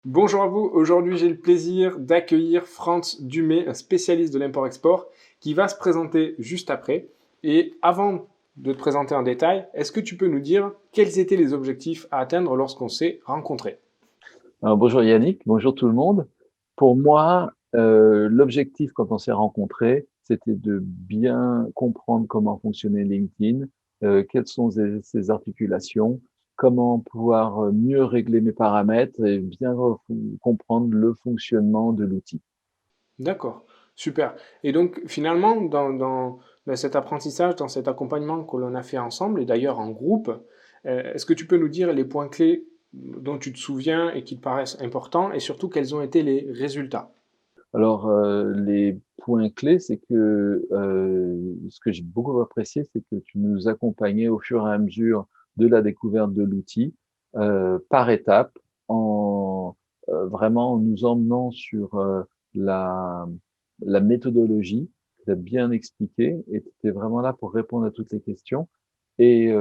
Bonjour à vous, aujourd'hui j'ai le plaisir d'accueillir Franz Dumay, un spécialiste de l'import-export, qui va se présenter juste après. Et avant de te présenter en détail, est-ce que tu peux nous dire quels étaient les objectifs à atteindre lorsqu'on s'est rencontrés? Alors, bonjour Yannick, bonjour tout le monde. Pour moi, l'objectif quand on s'est rencontrés, c'était de bien comprendre comment fonctionnait LinkedIn, quelles sont ses articulations, comment pouvoir mieux régler mes paramètres et bien comprendre le fonctionnement de l'outil. D'accord, super. Et donc finalement, dans cet apprentissage, dans cet accompagnement que l'on a fait ensemble, et d'ailleurs en groupe, est-ce que tu peux nous dire les points clés dont tu te souviens et qui te paraissent importants, et surtout quels ont été les résultats? Alors, les points clés, c'est que ce que j'ai beaucoup apprécié, c'est que tu nous accompagnais au fur et à mesure de la découverte de l'outil, par étapes, en vraiment en nous emmenant sur la, la méthodologie, tu as bien expliqué, et tu étais vraiment là pour répondre à toutes les questions. Et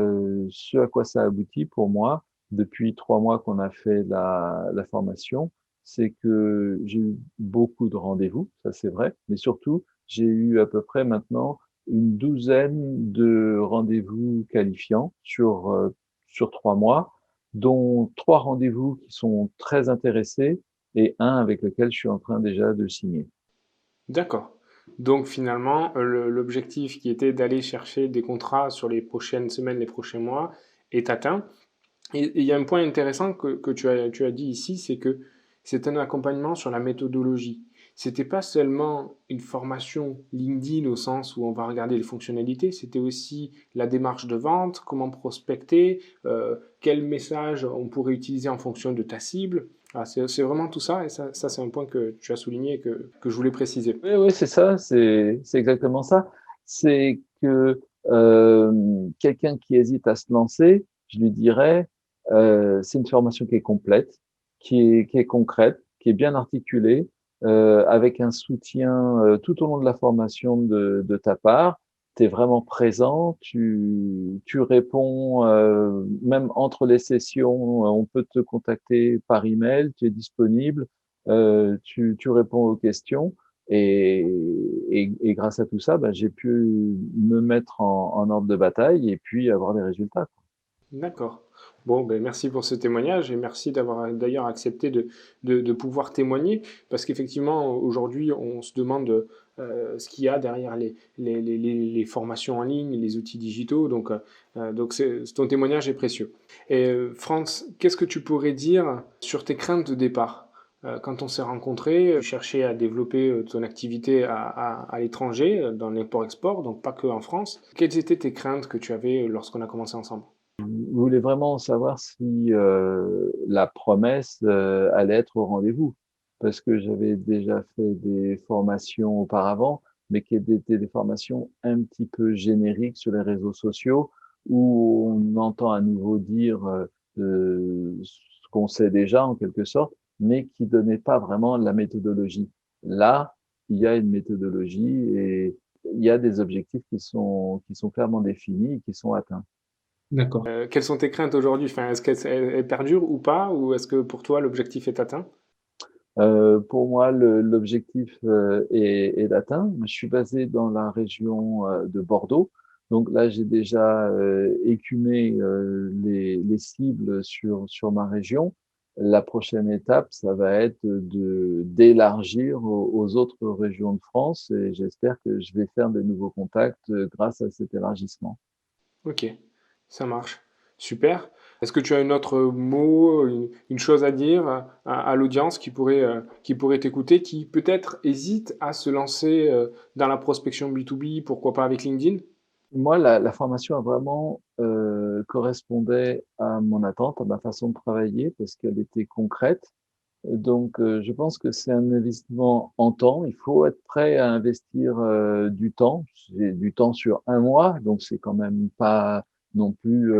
ce à quoi ça aboutit pour moi, depuis 3 mois qu'on a fait la formation, c'est que j'ai eu beaucoup de rendez-vous, ça c'est vrai, mais surtout, j'ai eu à peu près maintenant une douzaine de rendez-vous qualifiants sur 3 mois, dont 3 rendez-vous qui sont très intéressés et un avec lequel je suis en train déjà de signer. D'accord. Donc finalement, l'objectif qui était d'aller chercher des contrats sur les prochaines semaines, les prochains mois, est atteint. Et il y a un point intéressant que tu as dit ici, c'est que c'est un accompagnement sur la méthodologie. C'était pas seulement une formation LinkedIn au sens où on va regarder les fonctionnalités, c'était aussi la démarche de vente, comment prospecter, quel message on pourrait utiliser en fonction de ta cible. Ah, c'est vraiment tout ça, et ça c'est un point que tu as souligné et que je voulais préciser. Oui, oui, c'est ça, c'est exactement ça. C'est que quelqu'un qui hésite à se lancer, je lui dirais, c'est une formation qui est complète, qui est concrète, qui est bien articulée, avec un soutien tout au long de la formation de ta part. Tu es vraiment présent, tu réponds même entre les sessions, on peut te contacter par email, tu es disponible, tu réponds aux questions. Et, et grâce à tout ça, bah, j'ai pu me mettre en ordre de bataille et puis avoir des résultats. D'accord. Bon, ben merci pour ce témoignage et merci d'avoir d'ailleurs accepté de pouvoir témoigner parce qu'effectivement, aujourd'hui, on se demande ce qu'il y a derrière les formations en ligne, les outils digitaux. Donc ton témoignage est précieux. Et Franz, qu'est-ce que tu pourrais dire sur tes craintes de départ? Quand on s'est rencontrés, tu cherchais à développer ton activité à l'étranger, dans l'import-export, donc pas que en France. Quelles étaient tes craintes que tu avais lorsqu'on a commencé ensemble? Vous voulez vraiment savoir si la promesse allait être au rendez-vous, parce que j'avais déjà fait des formations auparavant, mais qui étaient des formations un petit peu génériques sur les réseaux sociaux, où on entend à nouveau dire ce qu'on sait déjà en quelque sorte, mais qui donnait pas vraiment la méthodologie. Là, il y a une méthodologie et il y a des objectifs qui sont clairement définis et qui sont atteints. D'accord. Quelles sont tes craintes aujourd'hui? Enfin, est-ce qu'elles perdurent ou pas? Ou est-ce que pour toi l'objectif est atteint? Pour moi, l'objectif est atteint. Je suis basé dans la région de Bordeaux. Donc là, j'ai déjà écumé les cibles sur ma région. La prochaine étape, ça va être d'élargir aux autres régions de France et j'espère que je vais faire de nouveaux contacts grâce à cet élargissement. Ok, ça marche. Super. Est-ce que tu as un autre mot, une chose à dire à l'audience qui pourrait t'écouter, qui peut-être hésite à se lancer dans la prospection B2B, pourquoi pas avec LinkedIn? Moi, la formation a vraiment correspondait à mon attente, à ma façon de travailler, parce qu'elle était concrète. Donc, je pense que c'est un investissement en temps. Il faut être prêt à investir du temps. C'est du temps sur un mois, donc c'est quand même pas non plus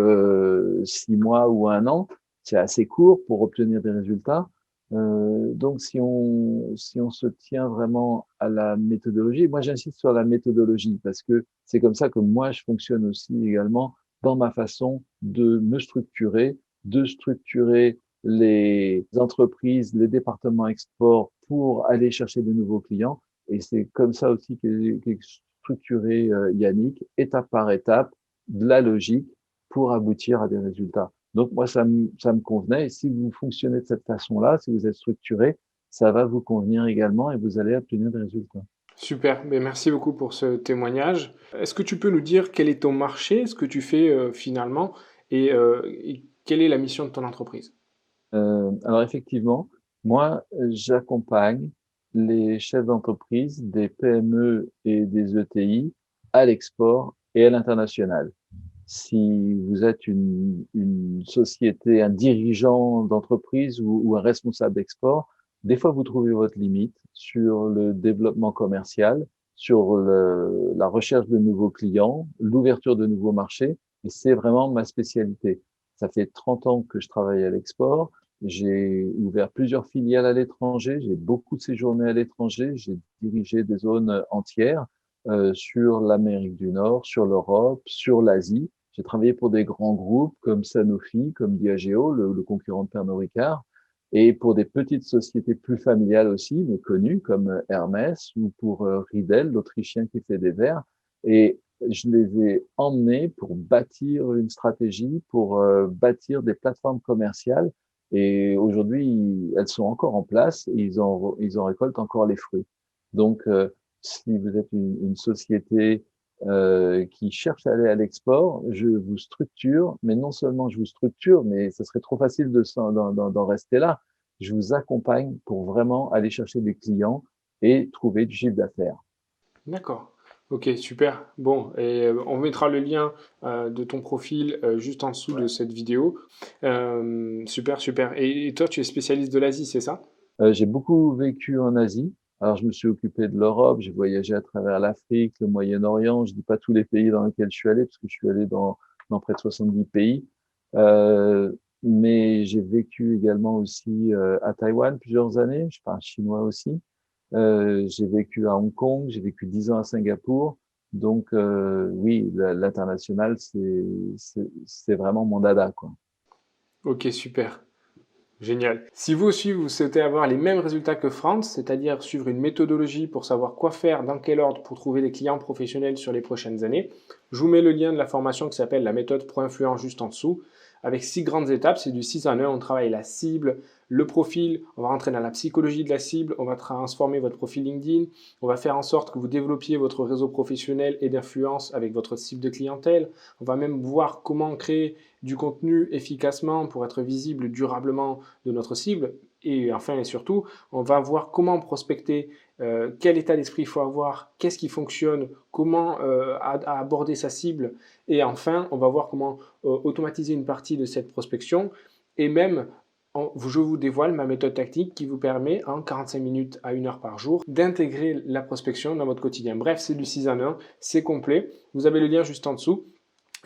6 mois ou un an. C'est assez court pour obtenir des résultats. Donc, si on se tient vraiment à la méthodologie, moi j'insiste sur la méthodologie parce que c'est comme ça que moi je fonctionne aussi également dans ma façon de me structurer, de structurer les entreprises, les départements export pour aller chercher de nouveaux clients. Et c'est comme ça aussi qu'est structuré Yannick, étape par étape, de la logique pour aboutir à des résultats. Donc moi, ça me convenait. Et si vous fonctionnez de cette façon-là, si vous êtes structuré, ça va vous convenir également et vous allez obtenir des résultats. Super, ben merci beaucoup pour ce témoignage. Est-ce que tu peux nous dire quel est ton marché, ce que tu fais finalement, et quelle est la mission de ton entreprise? Alors effectivement, moi, j'accompagne les chefs d'entreprise des PME et des ETI à l'export et à l'international. Si vous êtes une société, un dirigeant d'entreprise ou un responsable d'export, des fois vous trouvez votre limite sur le développement commercial, sur la recherche de nouveaux clients, l'ouverture de nouveaux marchés, et c'est vraiment ma spécialité. Ça fait 30 ans que je travaille à l'export. J'ai ouvert plusieurs filiales à l'étranger, j'ai beaucoup séjourné à l'étranger, j'ai dirigé des zones entières sur l'Amérique du Nord, sur l'Europe, sur l'Asie. J'ai travaillé pour des grands groupes comme Sanofi, comme Diageo, le concurrent de Pernod Ricard, et pour des petites sociétés plus familiales aussi, mais connues comme Hermès ou pour Riedel, l'Autrichien qui fait des verres. Et je les ai emmenés pour bâtir une stratégie, pour bâtir des plateformes commerciales. Et aujourd'hui, elles sont encore en place et ils en récoltent encore les fruits. Donc, si vous êtes une société qui cherche à aller à l'export, je vous structure, mais non seulement je vous structure, mais ce serait trop facile d'en rester là. Je vous accompagne pour vraiment aller chercher des clients et trouver du chiffre d'affaires. D'accord. Ok, super. Bon, et on mettra le lien de ton profil juste en dessous de cette vidéo. Super, super. Et toi, tu es spécialiste de l'Asie, c'est ça? J'ai beaucoup vécu en Asie. Alors, je me suis occupé de l'Europe, j'ai voyagé à travers l'Afrique, le Moyen-Orient. Je dis pas tous les pays dans lesquels je suis allé, parce que je suis allé dans près de 70 pays. Euh, mais j'ai vécu également aussi à Taïwan plusieurs années. Je parle chinois aussi. J'ai vécu à Hong Kong, j'ai vécu 10 ans à Singapour. Donc, oui, l'international, c'est vraiment mon dada, quoi. Ok, super. Génial. Si vous aussi vous souhaitez avoir les mêmes résultats que Franz, c'est-à-dire suivre une méthodologie pour savoir quoi faire, dans quel ordre pour trouver des clients professionnels sur les prochaines années, je vous mets le lien de la formation qui s'appelle la méthode Pro Influent juste en dessous, avec 6 grandes étapes, c'est du 6 en 1, on travaille la cible, le profil, on va rentrer dans la psychologie de la cible, on va transformer votre profil LinkedIn, on va faire en sorte que vous développiez votre réseau professionnel et d'influence avec votre cible de clientèle, on va même voir comment créer du contenu efficacement pour être visible durablement de notre cible. Et enfin et surtout, on va voir comment prospecter, quel état d'esprit il faut avoir, qu'est-ce qui fonctionne, comment aborder sa cible. Et enfin, on va voir comment automatiser une partie de cette prospection. Et même, je vous dévoile ma méthode tactique qui vous permet en 45 minutes à 1 heure par jour d'intégrer la prospection dans votre quotidien. Bref, c'est du 6 en 1, c'est complet. Vous avez le lien juste en dessous.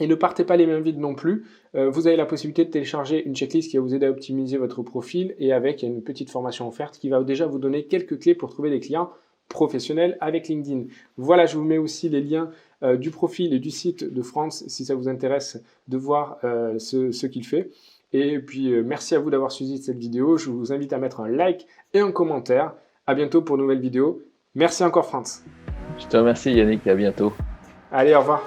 Et ne partez pas les mains vides non plus. Vous avez la possibilité de télécharger une checklist qui va vous aider à optimiser votre profil et avec il y a une petite formation offerte qui va déjà vous donner quelques clés pour trouver des clients professionnels avec LinkedIn. Voilà, je vous mets aussi les liens du profil et du site de Franz si ça vous intéresse de voir ce qu'il fait. Et puis merci à vous d'avoir suivi cette vidéo. Je vous invite à mettre un like et un commentaire. À bientôt pour une nouvelle vidéo. Merci encore Franz. Je te remercie Yannick, à bientôt. Allez, au revoir.